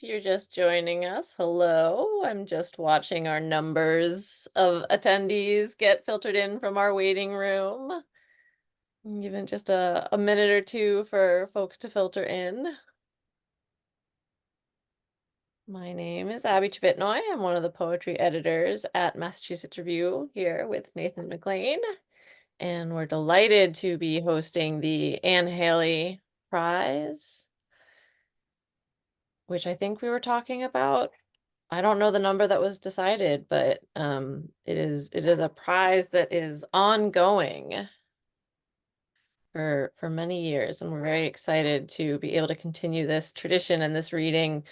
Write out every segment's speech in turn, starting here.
If you're just joining us, hello. I'm just watching our numbers of attendees get filtered in from our waiting room. I'm giving just a minute or two for folks to filter in. My name is Abby Chabitnoy. I'm one of the poetry editors at Massachusetts Review here with Nathan McClain. And we're delighted to be hosting the Halley Prize, which I think we were talking about. I don't know the number that was decided, but it is a prize that is ongoing for many years, and we're very excited to be able to continue this tradition and this reading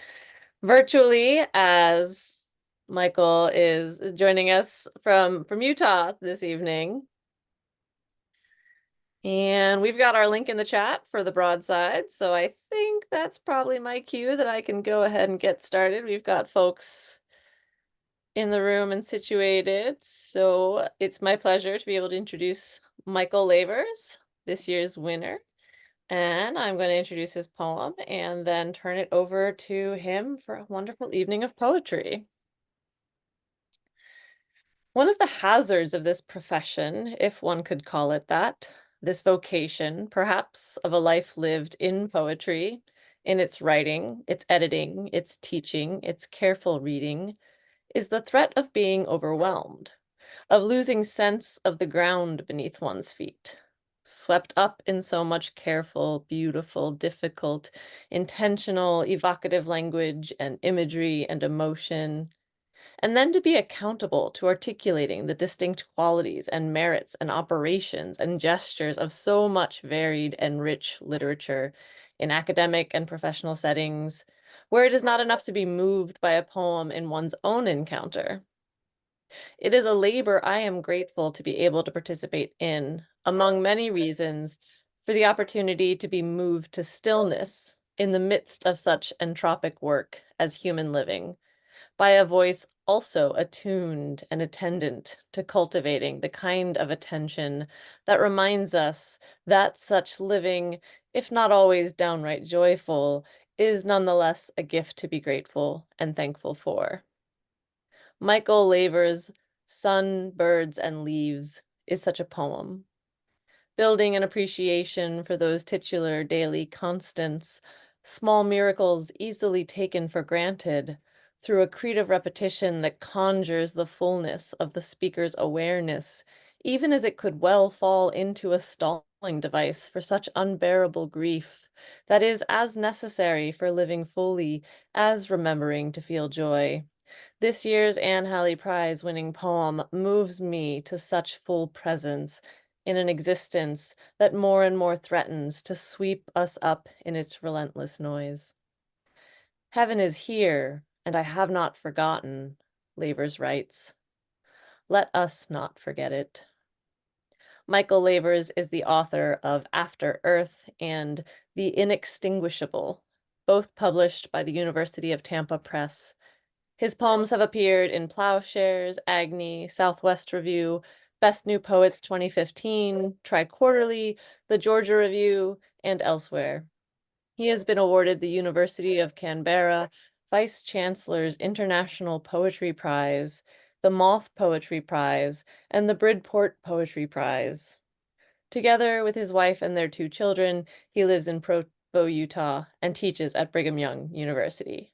virtually as Michael is joining us from Utah this evening. And we've got our link in the chat for the broadside, so I think that's probably my cue that I can go ahead and get started. We've got folks in the room and situated, so it's my pleasure to be able to introduce Michael Lavers, this year's winner. And I'm going to introduce his poem and then turn it over to him for a wonderful evening of poetry. One of the hazards of this profession, if one could call it that, this vocation, perhaps, of a life lived in poetry, in its writing, its editing, its teaching, its careful reading, is the threat of being overwhelmed, of losing sense of the ground beneath one's feet, swept up in so much careful, beautiful, difficult, intentional, evocative language and imagery and emotion, and then to be accountable to articulating the distinct qualities and merits and operations and gestures of so much varied and rich literature in academic and professional settings, where it is not enough to be moved by a poem in one's own encounter. It is a labor I am grateful to be able to participate in, among many reasons, for the opportunity to be moved to stillness in the midst of such entropic work as human living, by a voice also attuned and attendant to cultivating the kind of attention that reminds us that such living, if not always downright joyful, is nonetheless a gift to be grateful and thankful for. Michael Lavers' Sun, Birds, and Leaves is such a poem, building an appreciation for those titular daily constants, small miracles easily taken for granted, through a creative repetition that conjures the fullness of the speaker's awareness, even as it could well fall into a stalling device for such unbearable grief that is as necessary for living fully as remembering to feel joy. This year's Halley Prize winning poem moves me to such full presence in an existence that more and more threatens to sweep us up in its relentless noise. Heaven is here, and I have not forgotten, Lavers writes. Let us not forget it. Michael Lavers is the author of After Earth and The Inextinguishable, both published by the University of Tampa Press. His poems have appeared in Ploughshares, AGNI, Southwest Review, Best New Poets 2015, TriQuarterly, the Georgia Review, and elsewhere. He has been awarded the University of Canberra Vice-Chancellor's International Poetry Prize, the Moth Poetry Prize, and the Bridport Poetry Prize. Together with his wife and their 2 children, he lives in Provo, Utah, and teaches at Brigham Young University.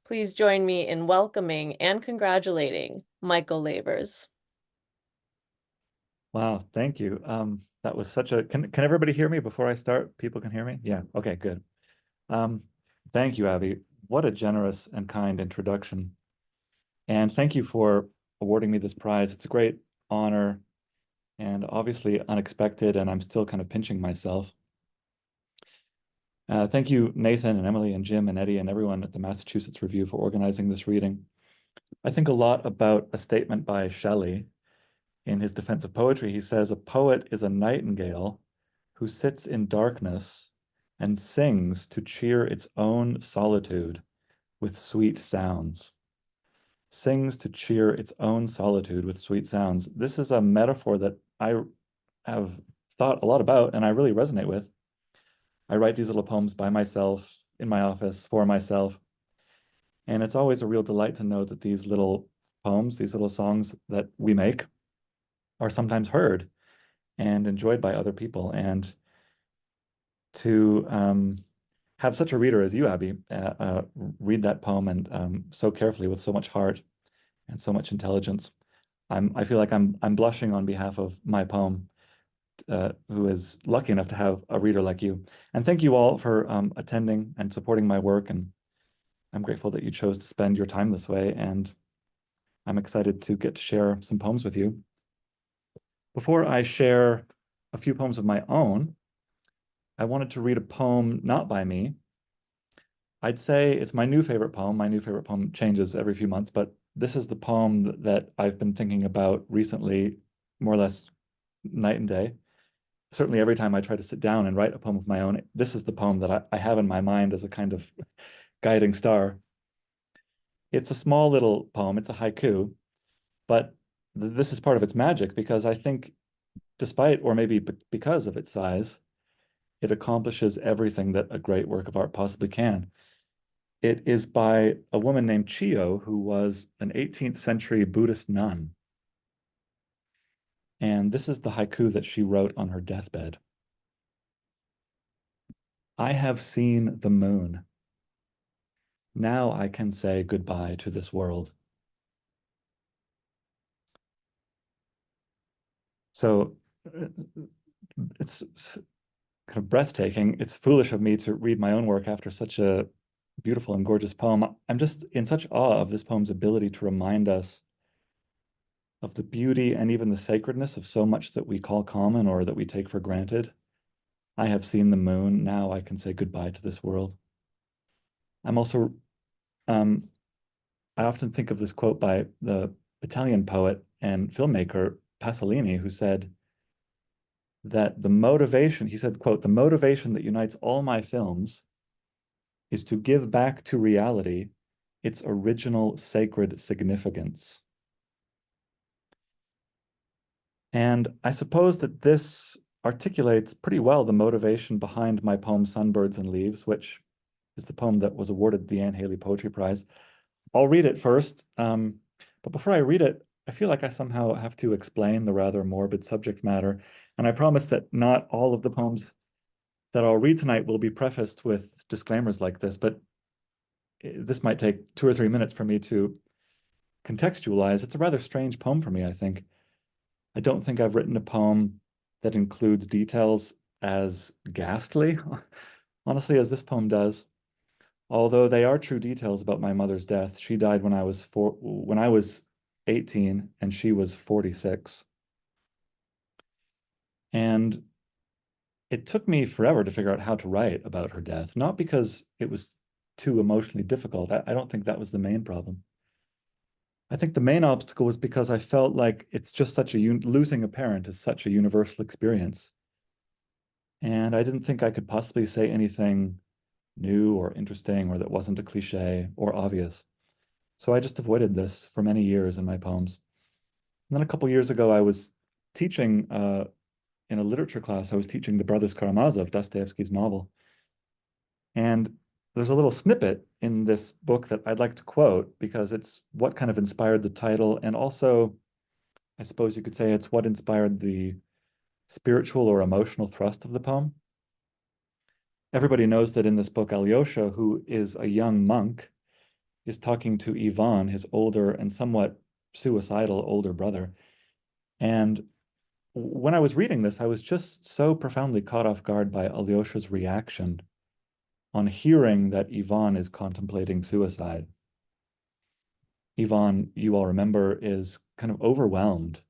Please join me in welcoming and congratulating Michael Lavers. Wow, thank you. That was such a, can everybody hear me before I start? People can hear me? Yeah, okay, good. Thank you, Abby. What a generous and kind introduction. And thank you for awarding me this prize. It's a great honor and obviously unexpected, and I'm still kind of pinching myself. Thank you, Nathan and Emily and Jim and Eddie and everyone at the Massachusetts Review for organizing this reading. I think a lot about a statement by Shelley in his defense of poetry. He says, "A poet is a nightingale who sits in darkness and sings to cheer its own solitude with sweet sounds." Sings to cheer its own solitude with sweet sounds. This is a metaphor that I have thought a lot about and I really resonate with. I write these little poems by myself, in my office, for myself. And it's always a real delight to know that these little poems, these little songs that we make are sometimes heard and enjoyed by other people. And to have such a reader as you, Abby, read that poem and so carefully with so much heart and so much intelligence. I feel like I'm blushing on behalf of my poem, who is lucky enough to have a reader like you. And thank you all for attending and supporting my work. And I'm grateful that you chose to spend your time this way. And I'm excited to get to share some poems with you. Before I share a few poems of my own, I wanted to read a poem not by me. I'd say it's my new favorite poem. My new favorite poem changes every few months, but this is the poem that I've been thinking about recently, more or less night and day. Certainly every time I try to sit down and write a poem of my own, this is the poem that I have in my mind as a kind of guiding star. It's a small little poem, it's a haiku, but this is part of its magic because I think despite, or maybe because of its size, it accomplishes everything that a great work of art possibly can. It is by a woman named Chiyo, who was an 18th century Buddhist nun. And this is the haiku that she wrote on her deathbed. I have seen the moon. Now I can say goodbye to this world. So it's kind of breathtaking. It's foolish of me to read my own work after such a beautiful and gorgeous poem. I'm just in such awe of this poem's ability to remind us of the beauty and even the sacredness of so much that we call common or that we take for granted. I have seen the moon. Now I can say goodbye to this world. I'm also, I often think of this quote by the Italian poet and filmmaker Pasolini, who said that the motivation, he said, quote, the motivation that unites all my films is to give back to reality its original sacred significance. And I suppose that this articulates pretty well the motivation behind my poem Sunbirds and Leaves, which is the poem that was awarded the Anne Halley Poetry Prize. I'll read it first, but before I read it, I feel like I somehow have to explain the rather morbid subject matter, and I promise that not all of the poems that I'll read tonight will be prefaced with disclaimers like this, but this might take 2 or 3 minutes for me to contextualize. It's a rather strange poem for me, I think. I don't think I've written a poem that includes details as ghastly, honestly, as this poem does. Although they are true details about my mother's death. She died when I was 18 and she was 46. And it took me forever to figure out how to write about her death, not because it was too emotionally difficult. I don't think that was the main problem. I think the main obstacle was because I felt like it's just such a losing a parent is such a universal experience. And I didn't think I could possibly say anything new or interesting or that wasn't a cliche or obvious. So I just avoided this for many years in my poems. And then a couple years ago, I was teaching in a literature class. I was teaching The Brothers Karamazov, Dostoevsky's novel. And there's a little snippet in this book that I'd like to quote because it's what kind of inspired the title. And also, I suppose you could say it's what inspired the spiritual or emotional thrust of the poem. Everybody knows that in this book, Alyosha, who is a young monk, is talking to Ivan, his older and somewhat suicidal older brother. And when I was reading this, I was just so profoundly caught off guard by Alyosha's reaction on hearing that Ivan is contemplating suicide. Ivan, you all remember, is kind of overwhelmed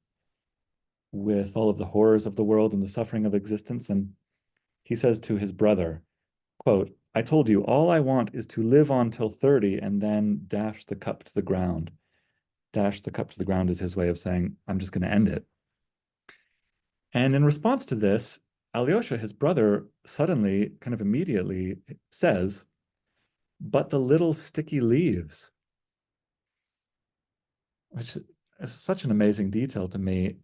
with all of the horrors of the world and the suffering of existence. And he says to his brother, quote, I told you, all I want is to live on till 30 and then dash the cup to the ground. Dash the cup to the ground is his way of saying, I'm just going to end it. And in response to this, Alyosha, his brother, suddenly, kind of immediately says, but the little sticky leaves, which is such an amazing detail to me.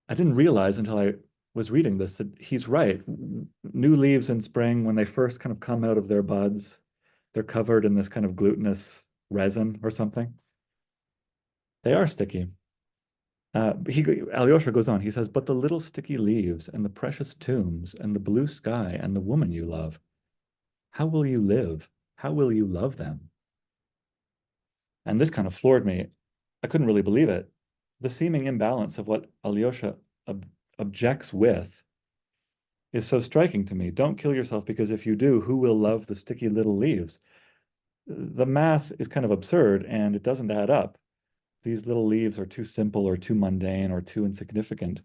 I didn't realize until I was reading this that he's right. New leaves in spring, when they first kind of come out of their buds, they're covered in this kind of glutinous resin or something. They are sticky. Alyosha goes on, he says, but the little sticky leaves and the precious tombs and the blue sky and the woman you love, how will you live? How will you love them? And this kind of floored me. I couldn't really believe it. The seeming imbalance of what Alyosha objects with is so striking to me. Don't kill yourself because if you do, who will love the sticky little leaves? The math is kind of absurd and it doesn't add up. These little leaves are too simple or too mundane or too insignificant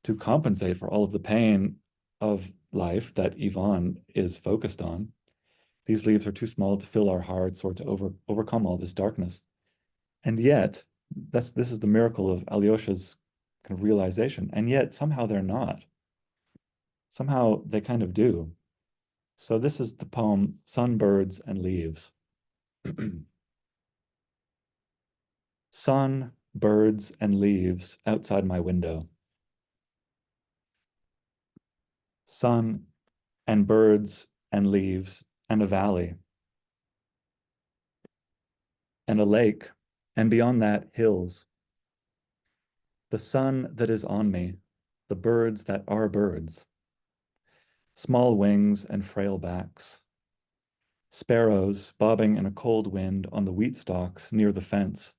to compensate for all of the pain of life that Yvonne is focused on. These leaves are too small to fill our hearts or to overcome all this darkness. And yet, this is the miracle of Alyosha's kind of realization. And yet, somehow they're not. Somehow they kind of do. So this is the poem Sun, Birds, and Leaves. Sun, birds, and leaves outside my window. Sun and birds and leaves and a valley and a lake, and beyond that, hills. The sun that is on me, the birds that are birds. Small wings and frail backs. Sparrows bobbing in a cold wind on the wheat stalks near the fence,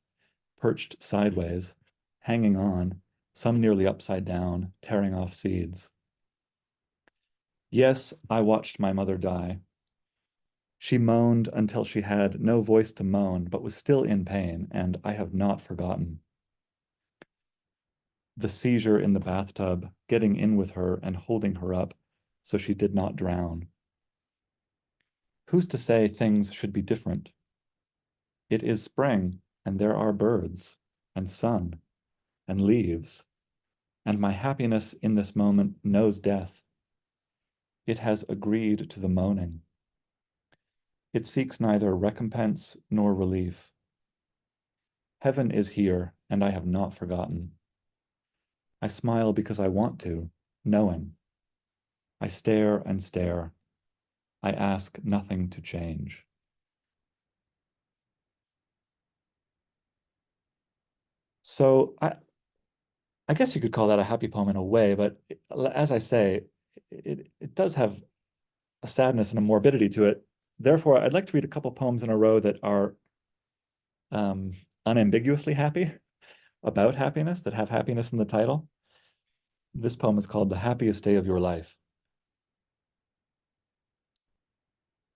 perched sideways, hanging on, some nearly upside down, tearing off seeds. Yes, I watched my mother die. She moaned until she had no voice to moan, but was still in pain, and I have not forgotten. The seizure in the bathtub, getting in with her and holding her up so she did not drown. Who's to say things should be different? It is spring, and there are birds, and sun, and leaves, and my happiness in this moment knows death. It has agreed to the moaning. It seeks neither recompense nor relief. Heaven is here, and I have not forgotten. I smile because I want to, knowing. I stare and stare. I ask nothing to change. So I guess you could call that a happy poem in a way, but as I say, it does have a sadness and a morbidity to it. Therefore, I'd like to read a couple poems in a row that are unambiguously happy, about happiness, that have happiness in the title. This poem is called The Happiest Day of Your Life.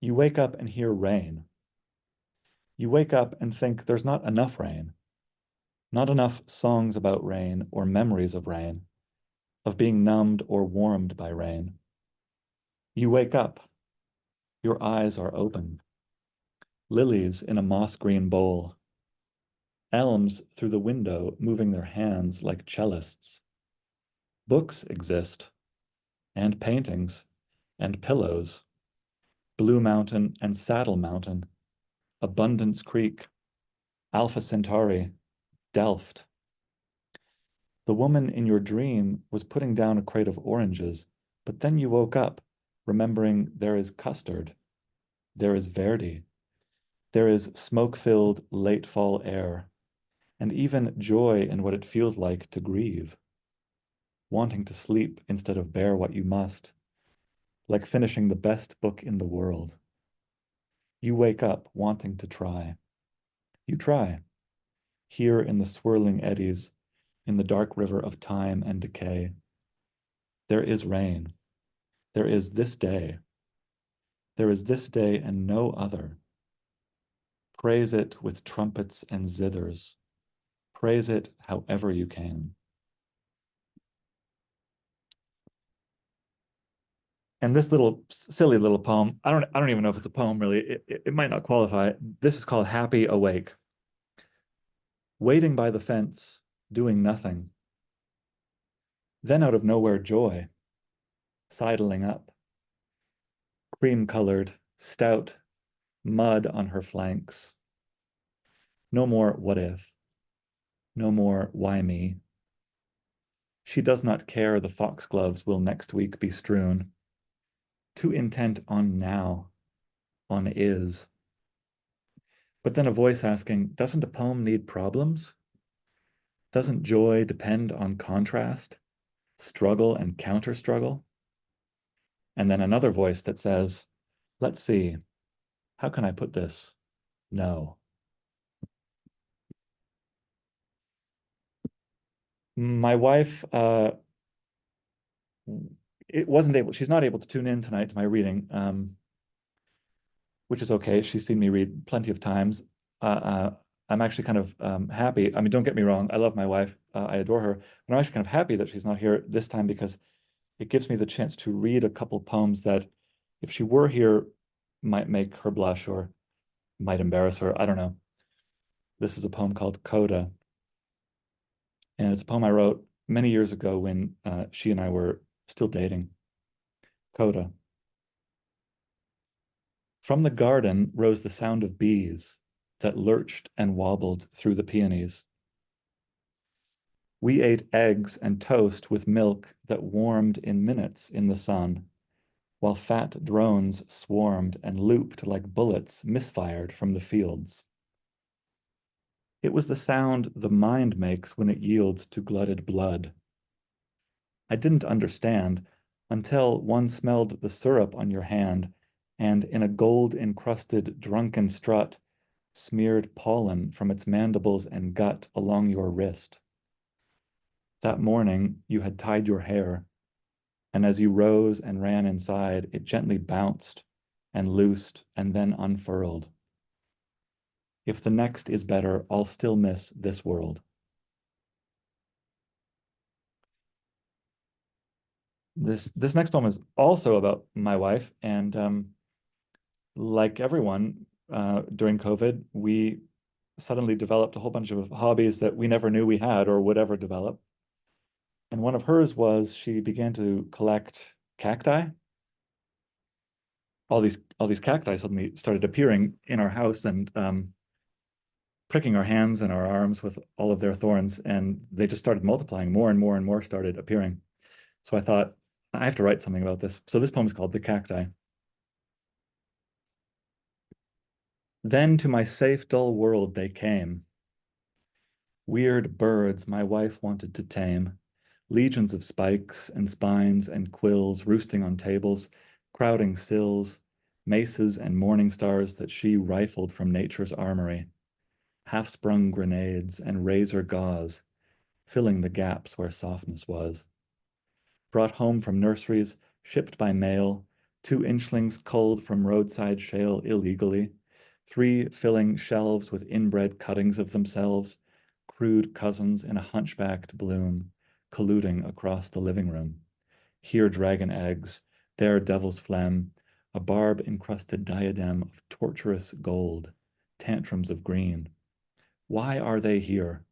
You wake up and hear rain. You wake up and think there's not enough rain, not enough songs about rain or memories of rain, of being numbed or warmed by rain. You wake up. Your eyes are open. Lilies in a moss-green bowl. Elms through the window moving their hands like cellists. Books exist, and paintings, and pillows. Blue Mountain and Saddle Mountain, Abundance Creek, Alpha Centauri, Delft. The woman in your dream was putting down a crate of oranges, but then you woke up, remembering there is custard, there is Verdi, there is smoke-filled late fall air, and even joy in what it feels like to grieve, wanting to sleep instead of bear what you must, like finishing the best book in the world. You wake up wanting to try. You try, here in the swirling eddies, in the dark river of time and decay. There is rain. There is this day. There is this day and no other. Praise it with trumpets and zithers. Praise it however you can. And this little silly little poem, I don't even know if it's a poem really. It might not qualify. This is called Happy Awake. Waiting by the fence, doing nothing. Then out of nowhere, joy, sidling up. Cream-colored, stout, mud on her flanks. No more what if. No more why me. She does not care the foxgloves will next week be strewn. Too intent on now, on is. But then a voice asking, doesn't a poem need problems? Doesn't joy depend on contrast, struggle and counter-struggle? And then another voice that says, let's see, how can I put this? No. My wife she's not able to tune in tonight to my reading, which is okay. She's seen me read plenty of times. I'm actually kind of happy. I mean, don't get me wrong, I love my wife, I adore her, but I'm actually kind of happy that she's not here this time because it gives me the chance to read a couple poems that, if she were here, might make her blush or might embarrass her. I don't know. This is a poem called Coda, and it's a poem I wrote many years ago when she and I were still dating. Coda. From the garden rose the sound of bees that lurched and wobbled through the peonies. We ate eggs and toast with milk that warmed in minutes in the sun, while fat drones swarmed and looped like bullets misfired from the fields. It was the sound the mind makes when it yields to glutted blood. I didn't understand until one smelled the syrup on your hand and, in a gold-encrusted drunken strut, smeared pollen from its mandibles and gut along your wrist. That morning, you had tied your hair, and as you rose and ran inside, it gently bounced and loosed and then unfurled. If the next is better, I'll still miss this world. This next poem is also about my wife, and like everyone during COVID, we suddenly developed a whole bunch of hobbies that we never knew we had or would ever develop. And one of hers was she began to collect cacti. All these cacti suddenly started appearing in our house and pricking our hands and our arms with all of their thorns, and they just started multiplying. More and more and more started appearing. So I thought, I have to write something about this. So this poem is called The Cacti. Then to my safe, dull world they came. Weird birds my wife wanted to tame. Legions of spikes and spines and quills roosting on tables, crowding sills, maces and morning stars that she rifled from nature's armory. Half-sprung grenades and razor gauze, filling the gaps where softness was. Brought home from nurseries, shipped by mail, 2 inchlings culled from roadside shale illegally, 3 filling shelves with inbred cuttings of themselves, crude cousins in a hunchbacked bloom, colluding across the living room. Here dragon eggs, there devil's phlegm, a barb-encrusted diadem of torturous gold, tantrums of green. Why are they here?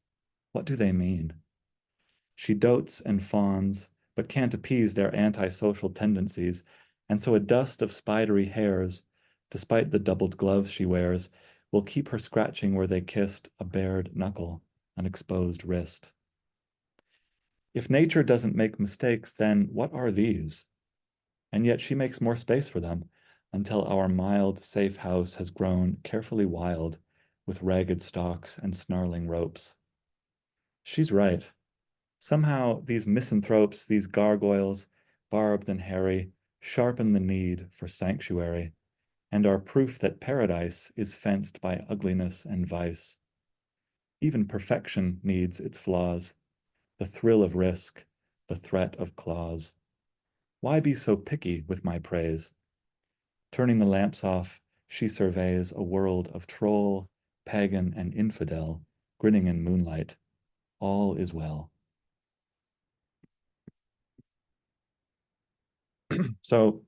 What do they mean? She dotes and fawns, but can't appease their antisocial tendencies, and so a dust of spidery hairs, despite the doubled gloves she wears, will keep her scratching where they kissed a bared knuckle, an exposed wrist. If nature doesn't make mistakes, then what are these? And yet she makes more space for them, until our mild, safe house has grown carefully wild, with ragged stalks and snarling ropes. She's right. Somehow these misanthropes, these gargoyles, barbed and hairy, sharpen the need for sanctuary, and are proof that paradise is fenced by ugliness and vice. Even perfection needs its flaws, the thrill of risk, the threat of claws. Why be so picky with my praise? Turning the lamps off, she surveys a world of troll, pagan, and infidel, grinning in moonlight. All is well. So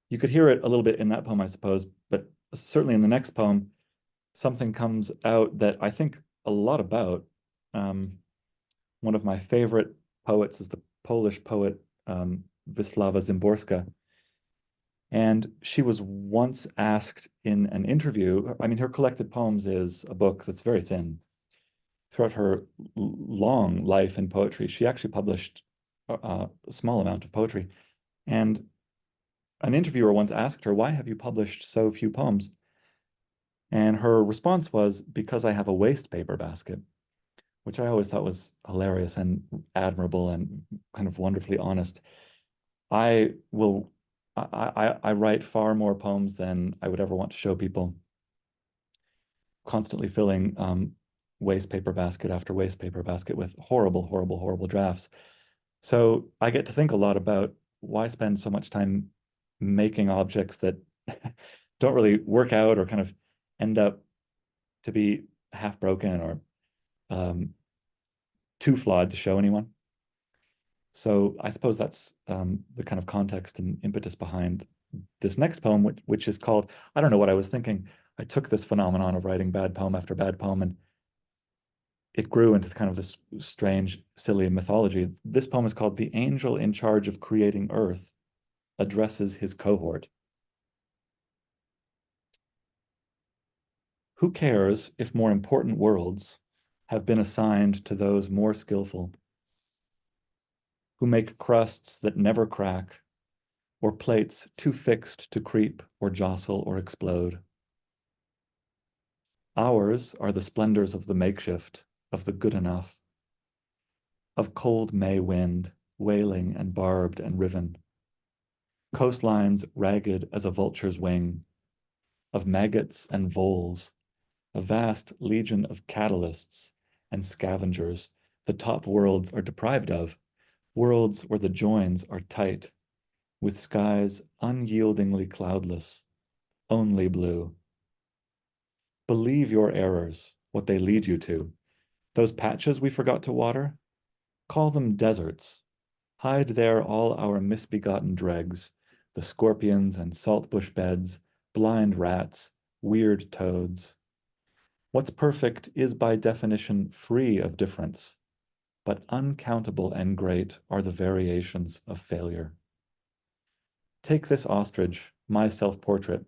you could hear it a little bit in that poem, I suppose, but certainly in the next poem, something comes out that I think a lot about. One of my favorite poets is the Polish poet Wisława Szymborska. And she was once asked in an interview, I mean, her collected poems is a book that's very thin. Throughout her long life in poetry, she actually published a small amount of poetry. And an interviewer once asked her, why have you published so few poems? And her response was, because I have a waste paper basket, which I always thought was hilarious and admirable and kind of wonderfully honest. I will, I write far more poems than I would ever want to show people, constantly filling waste paper basket after waste paper basket with horrible, horrible, horrible drafts. So I get to think a lot about why spend so much time making objects that don't really work out or kind of end up to be half broken or too flawed to show anyone. So I suppose that's the kind of context and impetus behind this next poem, which is called, I don't know what I was thinking. I took this phenomenon of writing bad poem after bad poem, and it grew into kind of this strange, silly mythology. This poem is called The Angel in Charge of Creating Earth Addresses His Cohort. Who cares if more important worlds have been assigned to those more skillful, who make crusts that never crack, or plates too fixed to creep or jostle or explode? Ours are the splendors of the makeshift, of the good enough, of cold May wind, wailing and barbed and riven, coastlines ragged as a vulture's wing, of maggots and voles, a vast legion of catalysts and scavengers the top worlds are deprived of, worlds where the joins are tight, with skies unyieldingly cloudless, only blue. Believe your errors, what they lead you to. Those patches we forgot to water, call them deserts. Hide there all our misbegotten dregs, the scorpions and saltbush beds, blind rats, weird toads. What's perfect is by definition free of difference, but uncountable and great are the variations of failure. Take this ostrich, my self-portrait,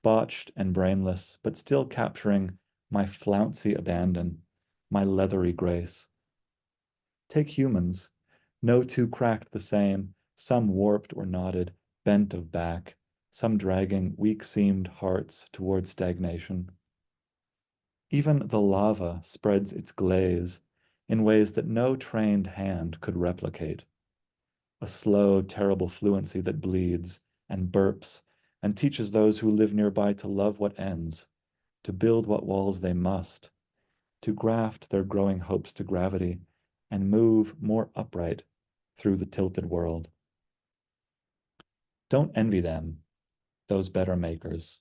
botched and brainless, but still capturing my flouncy abandon, my leathery grace. Take humans, no two cracked the same, some warped or knotted, bent of back, some dragging weak-seamed hearts toward stagnation. Even the lava spreads its glaze in ways that no trained hand could replicate. A slow, terrible fluency that bleeds and burps and teaches those who live nearby to love what ends, to build what walls they must, to graft their growing hopes to gravity and move more upright through the tilted world. Don't envy them, those better makers.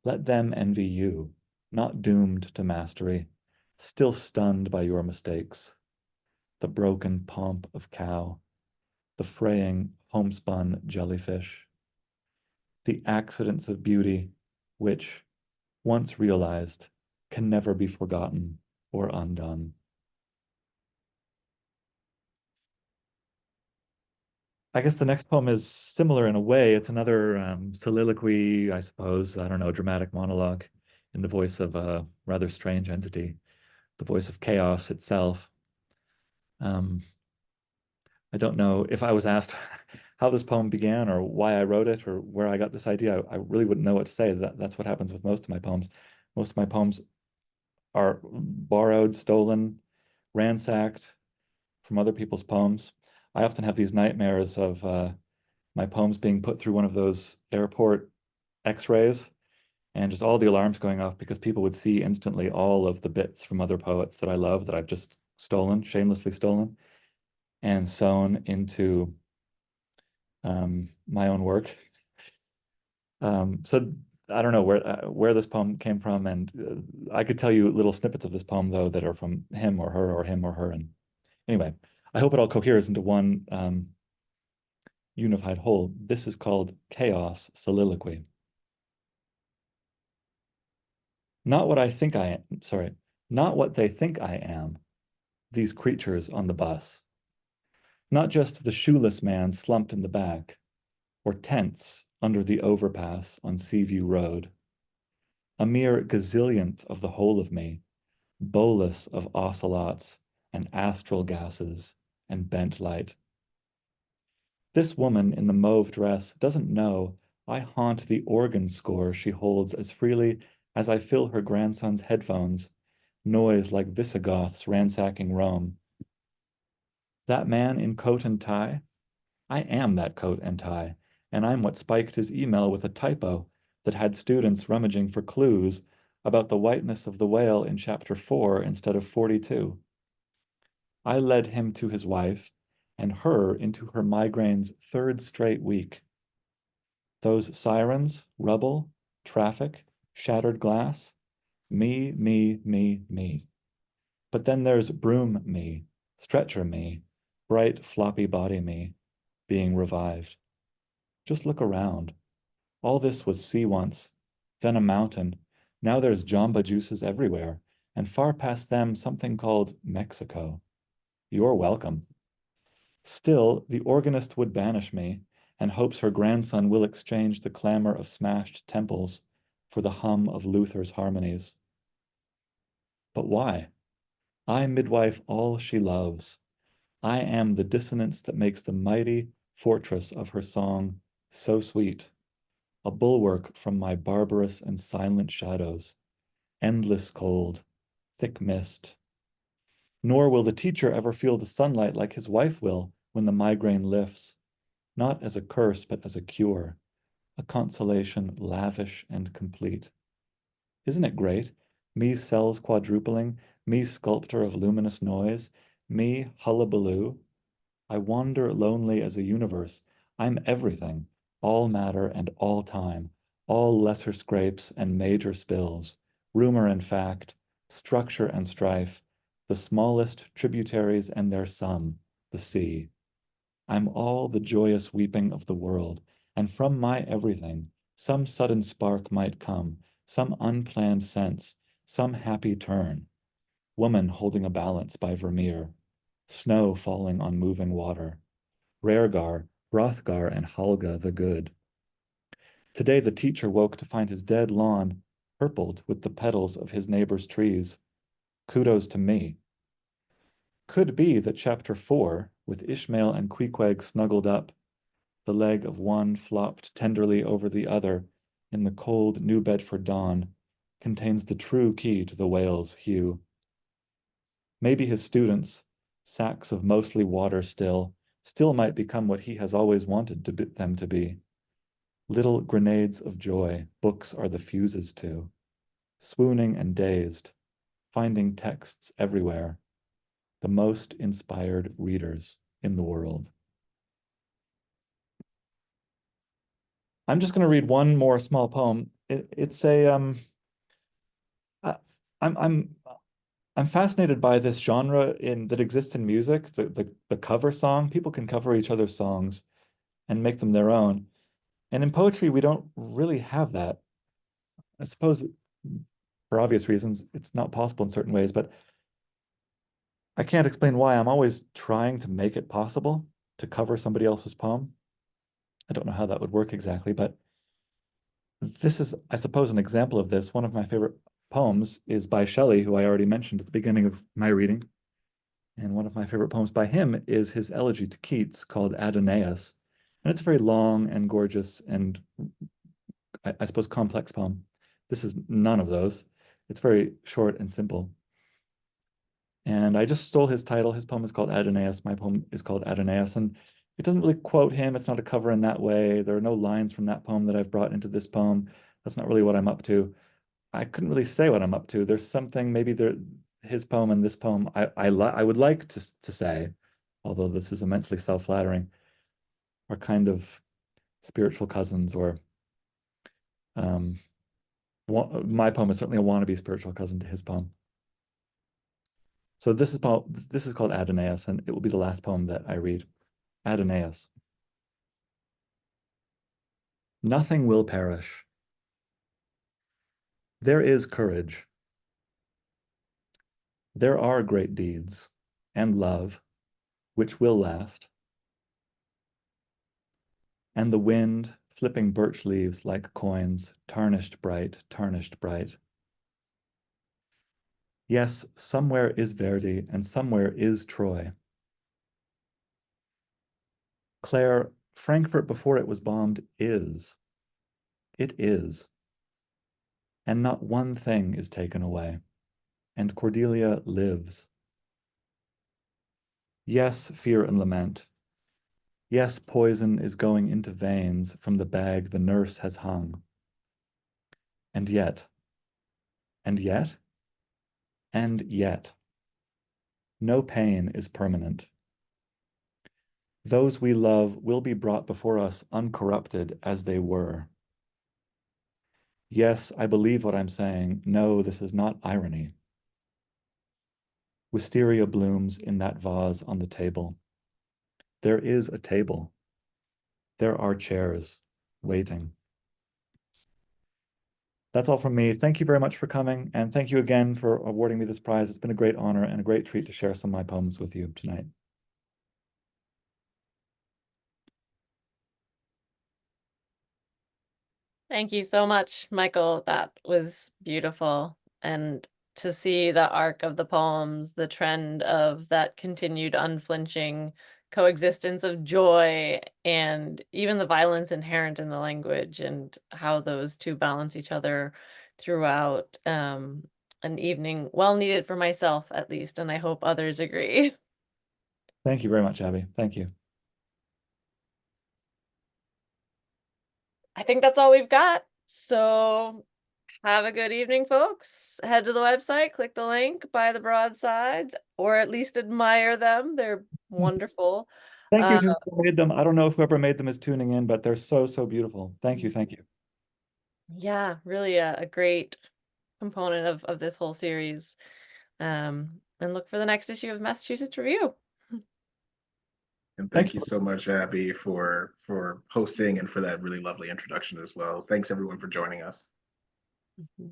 Let them envy you, not doomed to mastery, still stunned by your mistakes. The broken pomp of cow, the fraying homespun jellyfish, the accidents of beauty, which, once realized, can never be forgotten or undone. I guess the next poem is similar in a way. It's another soliloquy, I suppose, I don't know, dramatic monologue in the voice of a rather strange entity, the voice of chaos itself. Um, I don't know if I was asked how this poem began or why I wrote it or where I got this idea. I really wouldn't know what to say. That's what happens with most of my poems. Most of my poems are borrowed, stolen, ransacked from other people's poems. I often have these nightmares of my poems being put through one of those airport X-rays and just all the alarms going off because people would see instantly all of the bits from other poets that I love that I've just stolen, shamelessly stolen, and sewn into my own work. So I don't know where this poem came from, and I could tell you little snippets of this poem though that are from him or her or him or her. And anyway, I hope it all coheres into one unified whole. This is called Chaos Soliloquy. Not what I think I am, sorry, not what they think I am, these creatures on the bus. Not just the shoeless man slumped in the back, or tents under the overpass on Seaview Road. A mere gazillionth of the whole of me, bolus of ocelots and astral gases and bent light. This woman in the mauve dress doesn't know I haunt the organ score she holds as freely as I fill her grandson's headphones, noise like Visigoths ransacking Rome. That man in coat and tie? I am that coat and tie, and I'm what spiked his email with a typo that had students rummaging for clues about the whiteness of the whale in chapter 4 instead of 42. I led him to his wife and her into her migraine's third straight week. Those sirens, rubble, traffic, shattered glass, me, me, me, me. But then there's broom me, stretcher me, bright floppy body me, being revived. Just look around. All this was sea once, then a mountain. Now there's Jamba juices everywhere, and far past them something called Mexico. You're welcome. Still, the organist would banish me, and hopes her grandson will exchange the clamor of smashed temples for the hum of Luther's harmonies. But why? I midwife all she loves. I am the dissonance that makes the mighty fortress of her song so sweet, a bulwark from my barbarous and silent shadows, endless cold, thick mist. Nor will the teacher ever feel the sunlight like his wife will when the migraine lifts, not as a curse, but as a cure, a consolation lavish and complete. Isn't it great? Me cells quadrupling, me sculptor of luminous noise, me hullabaloo. I wander lonely as a universe. I'm everything, all matter and all time, all lesser scrapes and major spills, rumor and fact, structure and strife, the smallest tributaries and their sum, the sea. I'm all the joyous weeping of the world, and from my everything, some sudden spark might come, some unplanned sense, some happy turn. Woman holding a balance by Vermeer, snow falling on moving water, Raregar, Hrothgar, and Halga the Good. Today the teacher woke to find his dead lawn purpled with the petals of his neighbor's trees. Kudos to me. Could be that chapter 4, with Ishmael and Queequeg snuggled up, the leg of one flopped tenderly over the other in the cold New Bedford dawn, contains the true key to the whale's hue. Maybe his students, sacks of mostly water still might become what he has always wanted them to be. Little grenades of joy, books are the fuses to. Swooning and dazed, finding texts everywhere, the most inspired readers in the world. I'm just going to read one more small poem. It's a I, I'm I'm fascinated by this genre that exists in music, the cover song. People can cover each other's songs and make them their own. And in poetry, we don't really have that. I suppose for obvious reasons, it's not possible in certain ways, but I can't explain why. I'm always trying to make it possible to cover somebody else's poem. I don't know how that would work exactly, but this is, I suppose, an example of this. One of my favorite poems is by Shelley, who I already mentioned at the beginning of my reading. And one of my favorite poems by him is his elegy to Keats called Adonais. And it's a very long and gorgeous and, I suppose, complex poem. This is none of those. It's very short and simple. And I just stole his title. His poem is called Adonais. My poem is called Adonais. And it doesn't really quote him. It's not a cover in that way. There are no lines from that poem that I've brought into this poem. That's not really what I'm up to. I couldn't really say what I'm up to. There's something, maybe his poem and this poem I would like to say, although this is immensely self-flattering, are kind of spiritual cousins, or um, my poem is certainly a wannabe spiritual cousin to his poem. So this is called Adonais, and it will be the last poem that I read. Adonais. Nothing will perish. There is courage. There are great deeds and love which will last. And the wind flipping birch leaves like coins, tarnished bright, tarnished bright. Yes, somewhere is Verdi and somewhere is Troy. Claire, Frankfurt before it was bombed is. It is. and not one thing is taken away, and Cordelia lives. Yes, fear and lament. Yes, poison is going into veins from the bag the nurse has hung. And yet, and yet, and yet, no pain is permanent. Those we love will be brought before us uncorrupted as they were. Yes, I believe what I'm saying. No, this is not irony. Wisteria blooms in that vase on the table. There is a table. There are chairs waiting. That's all from me. Thank you very much for coming, and thank you again for awarding me this prize. It's been a great honor and a great treat to share some of my poems with you tonight. Thank you so much, Michael. That was beautiful. And to see the arc of the poems, the trend of that continued unflinching coexistence of joy and even the violence inherent in the language, and how those two balance each other throughout an evening well needed for myself, at least, and I hope others agree. Thank you very much, Abby. Thank you. I think that's all we've got. So have a good evening, folks. Head to the website, click the link, buy the broadsides, or at least admire them. They're wonderful. Thank you Uh, to whoever made them. I don't know if whoever made them is tuning in, but they're so, so beautiful. Thank you. Thank you. yeah, really a great component of this whole series. And look for the next issue of Massachusetts Review. And Thank thank you. you so much, Abby, for hosting and for that really lovely introduction as well. Thanks everyone for joining us. Mhm.